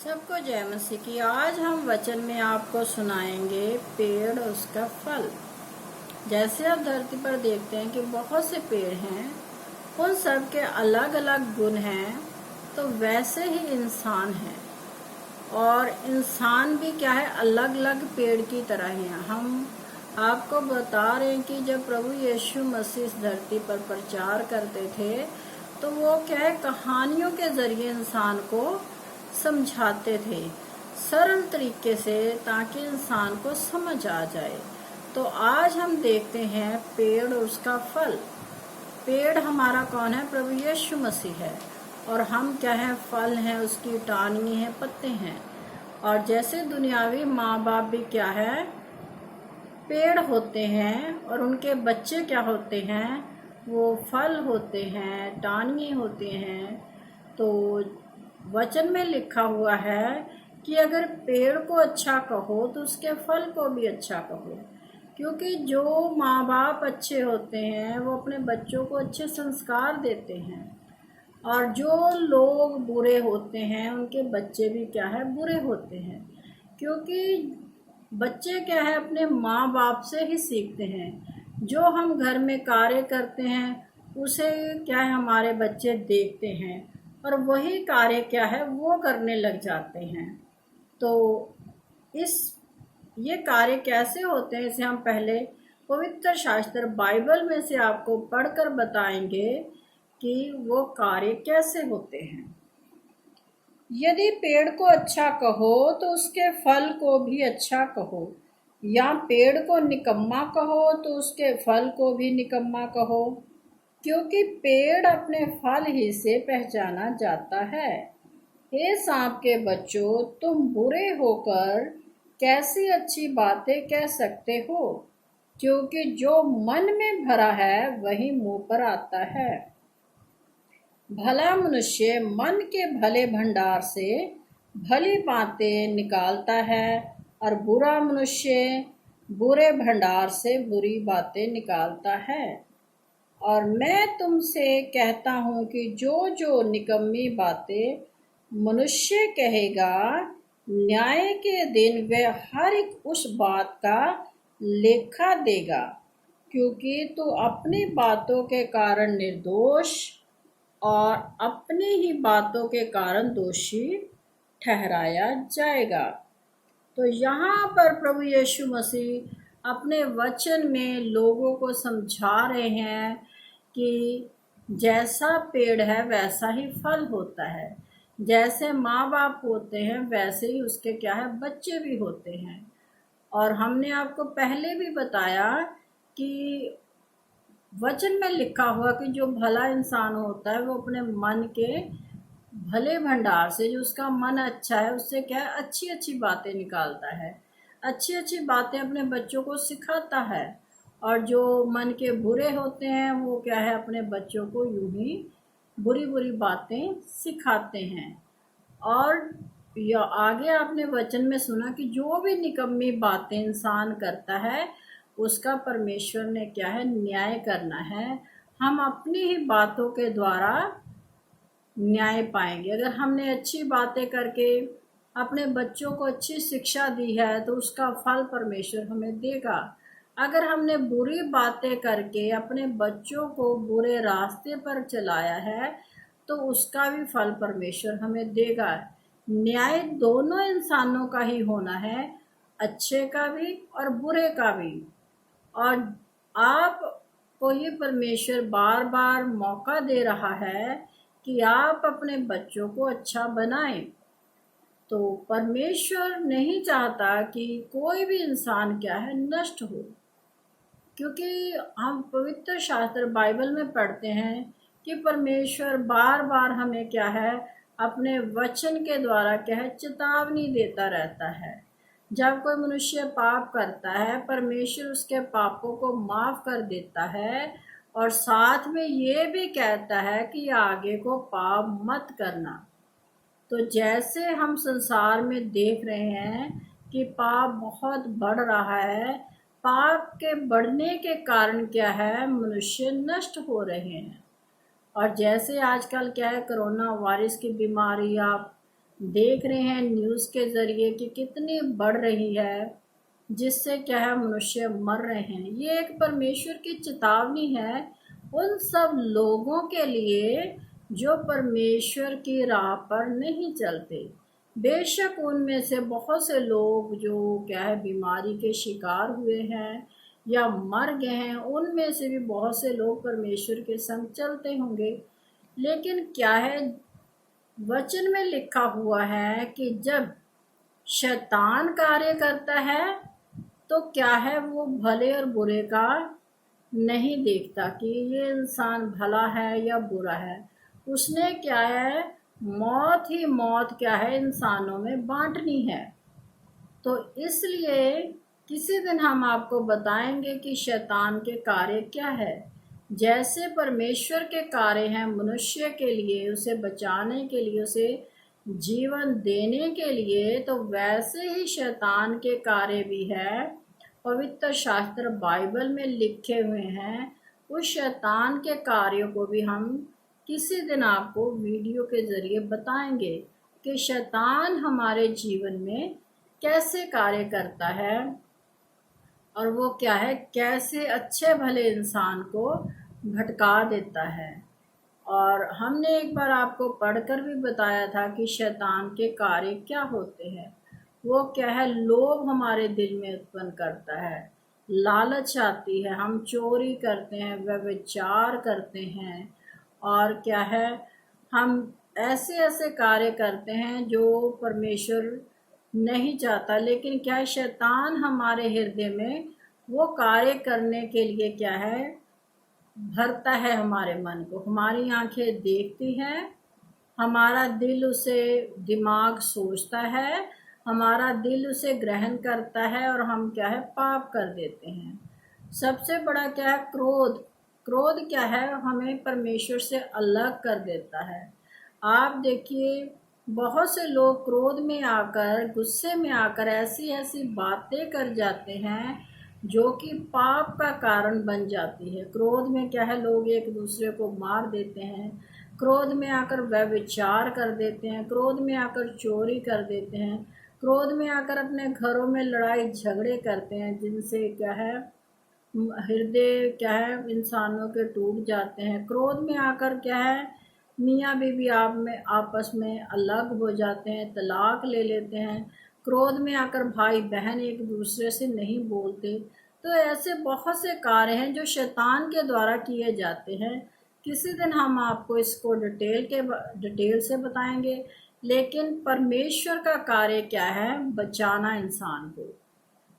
सबको जय मसीह की। आज हम वचन में आपको सुनाएंगे पेड़ उसका फल। जैसे आप धरती पर देखते हैं कि बहुत से पेड़ हैं, उन सब के अलग अलग गुण हैं, तो वैसे ही इंसान है। और इंसान भी क्या है, अलग अलग पेड़ की तरह ही हैं। हम आपको बता रहे हैं कि जब प्रभु यीशु मसीह इस धरती पर प्रचार करते थे तो वो क्या है, कहानियों के जरिए इंसान को समझाते थे सरल तरीके से, ताकि इंसान को समझ आ जाए। तो आज हम देखते हैं पेड़ और उसका फल। पेड़ हमारा कौन है? प्रभु यीशु मसीह है। और हम क्या है? फल हैं, उसकी टहनी है, पत्ते हैं। और जैसे दुनियावी माँ बाप भी क्या है, पेड़ होते हैं, और उनके बच्चे क्या होते हैं? वो फल होते हैं, टहनी होते हैं। तो वचन में लिखा हुआ है कि अगर पेड़ को अच्छा कहो तो उसके फल को भी अच्छा कहो। क्योंकि जो माँ बाप अच्छे होते हैं वो अपने बच्चों को अच्छे संस्कार देते हैं, और जो लोग बुरे होते हैं उनके बच्चे भी क्या है, बुरे होते हैं। क्योंकि बच्चे क्या है, अपने माँ बाप से ही सीखते हैं। जो हम घर में कार्य करते हैं उसे क्या है, हमारे बच्चे देखते हैं, और वही कार्य क्या है, वो करने लग जाते हैं। तो इस ये कार्य कैसे होते हैं, इसे हम पहले पवित्र शास्त्र बाइबल में से आपको पढ़कर बताएंगे कि वो कार्य कैसे होते हैं। यदि पेड़ को अच्छा कहो तो उसके फल को भी अच्छा कहो, या पेड़ को निकम्मा कहो तो उसके फल को भी निकम्मा कहो। क्योंकि पेड़ अपने फल ही से पहचाना जाता है। हे सांप के बच्चों, तुम बुरे होकर कैसी अच्छी बातें कह सकते हो? क्योंकि जो मन में भरा है वही मुंह पर आता है। भला मनुष्य मन के भले भंडार से भली बातें निकालता है, और बुरा मनुष्य बुरे भंडार से बुरी बातें निकालता है। और मैं तुमसे कहता हूँ कि जो जो निकम्मी बातें मनुष्य कहेगा, न्याय के दिन वह हर एक उस बात का लेखा देगा। क्योंकि तू अपनी बातों के कारण निर्दोष और अपनी ही बातों के कारण दोषी ठहराया जाएगा। तो यहाँ पर प्रभु यीशु मसीह अपने वचन में लोगों को समझा रहे हैं कि जैसा पेड़ है वैसा ही फल होता है। जैसे माँ बाप होते हैं वैसे ही उसके क्या है, बच्चे भी होते हैं। और हमने आपको पहले भी बताया कि वचन में लिखा हुआ कि जो भला इंसान होता है वो अपने मन के भले भंडार से, जो उसका मन अच्छा है, उससे क्या है, अच्छी अच्छी बातें निकालता है, अच्छी अच्छी बातें अपने बच्चों को सिखाता है। और जो मन के बुरे होते हैं वो क्या है, अपने बच्चों को यूं ही बुरी बुरी बातें सिखाते हैं। और आगे आपने वचन में सुना कि जो भी निकम्मी बातें इंसान करता है उसका परमेश्वर ने क्या है, न्याय करना है। हम अपनी ही बातों के द्वारा न्याय पाएंगे। अगर हमने अच्छी बातें करके अपने बच्चों को अच्छी शिक्षा दी है तो उसका फल परमेश्वर हमें देगा। अगर हमने बुरी बातें करके अपने बच्चों को बुरे रास्ते पर चलाया है तो उसका भी फल परमेश्वर हमें देगा। न्याय दोनों इंसानों का ही होना है, अच्छे का भी और बुरे का भी। और आपको ये परमेश्वर बार बार मौका दे रहा है कि आप अपने बच्चों को अच्छा बनाएं। तो परमेश्वर नहीं चाहता कि कोई भी इंसान क्या है, नष्ट हो। क्योंकि हम पवित्र शास्त्र बाइबल में पढ़ते हैं कि परमेश्वर बार बार हमें क्या है, अपने वचन के द्वारा क्या है, चेतावनी देता रहता है। जब कोई मनुष्य पाप करता है परमेश्वर उसके पापों को माफ कर देता है, और साथ में ये भी कहता है कि आगे को पाप मत करना। तो जैसे हम संसार में देख रहे हैं कि पाप बहुत बढ़ रहा है, पाप के बढ़ने के कारण क्या है, मनुष्य नष्ट हो रहे हैं। और जैसे आजकल क्या है, कोरोना वायरस की बीमारी आप देख रहे हैं न्यूज़ के ज़रिए कि कितनी बढ़ रही है, जिससे क्या है मनुष्य मर रहे हैं। ये एक परमेश्वर की चेतावनी है उन सब लोगों के लिए जो परमेश्वर की राह पर नहीं चलते। बेशक उनमें से बहुत से लोग जो क्या है बीमारी के शिकार हुए हैं या मर गए हैं, उनमें से भी बहुत से लोग परमेश्वर के संग चलते होंगे। लेकिन क्या है, वचन में लिखा हुआ है कि जब शैतान कार्य करता है तो क्या है, वो भले और बुरे का नहीं देखता कि ये इंसान भला है या बुरा है। उसने क्या है, मौत ही मौत क्या है इंसानों में बांटनी है। तो इसलिए किसी दिन हम आपको बताएंगे कि शैतान के कार्य क्या है। जैसे परमेश्वर के कार्य हैं मनुष्य के लिए, उसे बचाने के लिए, उसे जीवन देने के लिए, तो वैसे ही शैतान के कार्य भी है। पवित्र शास्त्र बाइबल में लिखे हुए हैं। उस शैतान के कार्यों को भी हम किसी दिन आपको वीडियो के ज़रिए बताएंगे कि शैतान हमारे जीवन में कैसे कार्य करता है और वो क्या है, कैसे अच्छे भले इंसान को भटका देता है। और हमने एक बार आपको पढ़कर भी बताया था कि शैतान के कार्य क्या होते हैं। वो क्या है, लोभ हमारे दिल में उत्पन्न करता है, लालच आती है, हम चोरी करते हैं, व्यभिचार करते हैं, और क्या है, हम ऐसे ऐसे कार्य करते हैं जो परमेश्वर नहीं चाहता। लेकिन क्या है, शैतान हमारे हृदय में वो कार्य करने के लिए क्या है, भरता है हमारे मन को। हमारी आंखें देखती हैं, हमारा दिल उसे, दिमाग सोचता है, हमारा दिल उसे ग्रहण करता है और हम क्या है, पाप कर देते हैं। सबसे बड़ा क्या है, क्रोध। क्रोध क्या है, हमें परमेश्वर से अलग कर देता है। आप देखिए, बहुत से लोग क्रोध में आकर, गुस्से में आकर ऐसी ऐसी बातें कर जाते हैं जो कि पाप का कारण बन जाती है। क्रोध में क्या है, लोग एक दूसरे को मार देते हैं, क्रोध में आकर व्यभिचार कर देते हैं, क्रोध में आकर चोरी कर देते हैं, क्रोध में आकर अपने घरों में लड़ाई झगड़े करते हैं, जिनसे क्या है, हृदय क्या है इंसानों के टूट जाते हैं। क्रोध में आकर क्या है, मियाँ बीवी आपस में अलग हो जाते हैं, तलाक ले लेते हैं। क्रोध में आकर भाई बहन एक दूसरे से नहीं बोलते। तो ऐसे बहुत से कार्य हैं जो शैतान के द्वारा किए जाते हैं। किसी दिन हम आपको इसको डिटेल से बताएंगे। लेकिन परमेश्वर का कार्य क्या है, बचाना इंसान को।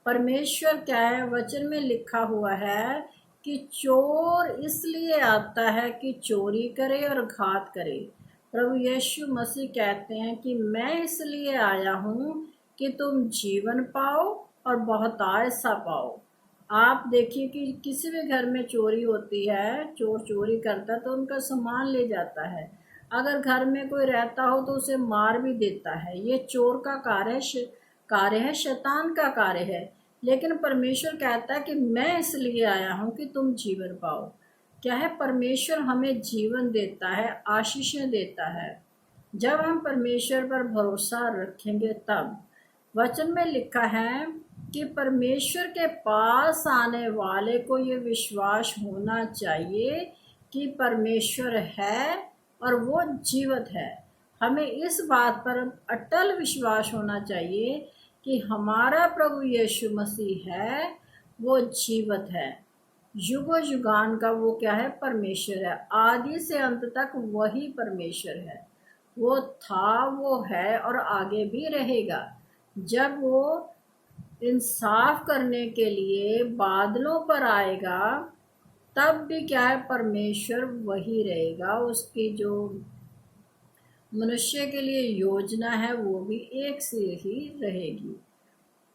परमेश्वर क्या है, वचन में लिखा हुआ है कि चोर इसलिए आता है कि चोरी करे और घात करे। प्रभु यीशु मसीह कहते हैं कि मैं इसलिए आया हूँ कि तुम जीवन पाओ और बहुतायत सा पाओ। आप देखिए कि किसी भी घर में चोरी होती है, चोर चोरी करता है तो उनका सामान ले जाता है। अगर घर में कोई रहता हो तो उसे मार भी देता है। ये चोर का कार्य है, शैतान का कार्य है। लेकिन परमेश्वर कहता है कि मैं इसलिए आया हूँ कि तुम जीवन पाओ। क्या है, परमेश्वर हमें जीवन देता है, आशीषें देता है जब हम परमेश्वर पर भरोसा रखेंगे। तब वचन में लिखा है कि परमेश्वर के पास आने वाले को ये विश्वास होना चाहिए कि परमेश्वर है और वो जीवित है। हमें इस बात पर अटल विश्वास होना चाहिए कि हमारा प्रभु यीशु मसीह है, वो जीवित है, युगो युगान का वो क्या है, परमेश्वर है। आदि से अंत तक वही परमेश्वर है। वो था, वो है और आगे भी रहेगा। जब वो इंसाफ करने के लिए बादलों पर आएगा, तब भी क्या है, परमेश्वर वही रहेगा। उसकी जो मनुष्य के लिए योजना है वो भी एक से ही रहेगी।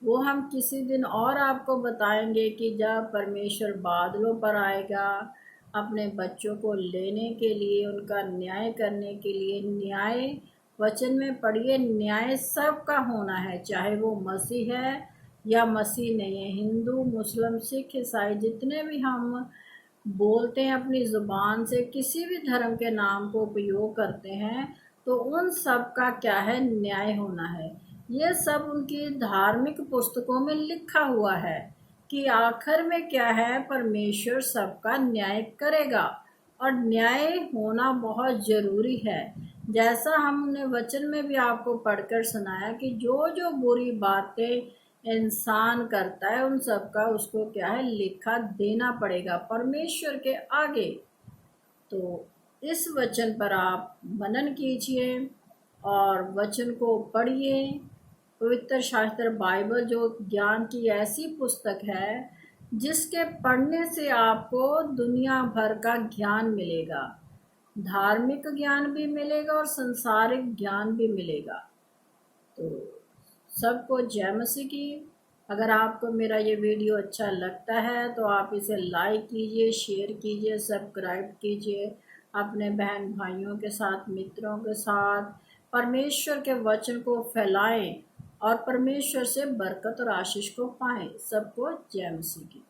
वो हम किसी दिन और आपको बताएंगे कि जब परमेश्वर बादलों पर आएगा अपने बच्चों को लेने के लिए, उनका न्याय करने के लिए। न्याय वचन में पढ़िए, न्याय सबका होना है, चाहे वो मसीह है या मसीह नहीं है। हिंदू, मुस्लिम, सिख, ईसाई, जितने भी हम बोलते हैं अपनी ज़ुबान से, किसी भी धर्म के नाम को उपयोग करते हैं, तो उन सब का क्या है, न्याय होना है। ये सब उनकी धार्मिक पुस्तकों में लिखा हुआ है कि आखिर में क्या है, परमेश्वर सबका न्याय करेगा और न्याय होना बहुत जरूरी है। जैसा हमने वचन में भी आपको पढ़कर सुनाया कि जो जो बुरी बातें इंसान करता है उन सब का उसको क्या है, लेखा देना पड़ेगा परमेश्वर के आगे। तो इस वचन पर आप मनन कीजिए और वचन को पढ़िए। पवित्र शास्त्र बाइबल जो ज्ञान की ऐसी पुस्तक है जिसके पढ़ने से आपको दुनिया भर का ज्ञान मिलेगा, धार्मिक ज्ञान भी मिलेगा और संसारिक ज्ञान भी मिलेगा। तो सबको जय मसीह की। अगर आपको मेरा ये वीडियो अच्छा लगता है तो आप इसे लाइक कीजिए, शेयर कीजिए, सब्सक्राइब कीजिए अपने बहन भाइयों के साथ, मित्रों के साथ। परमेश्वर के वचन को फैलाएं और परमेश्वर से बरकत और आशीष को पाएं। सबको जय मसीह की।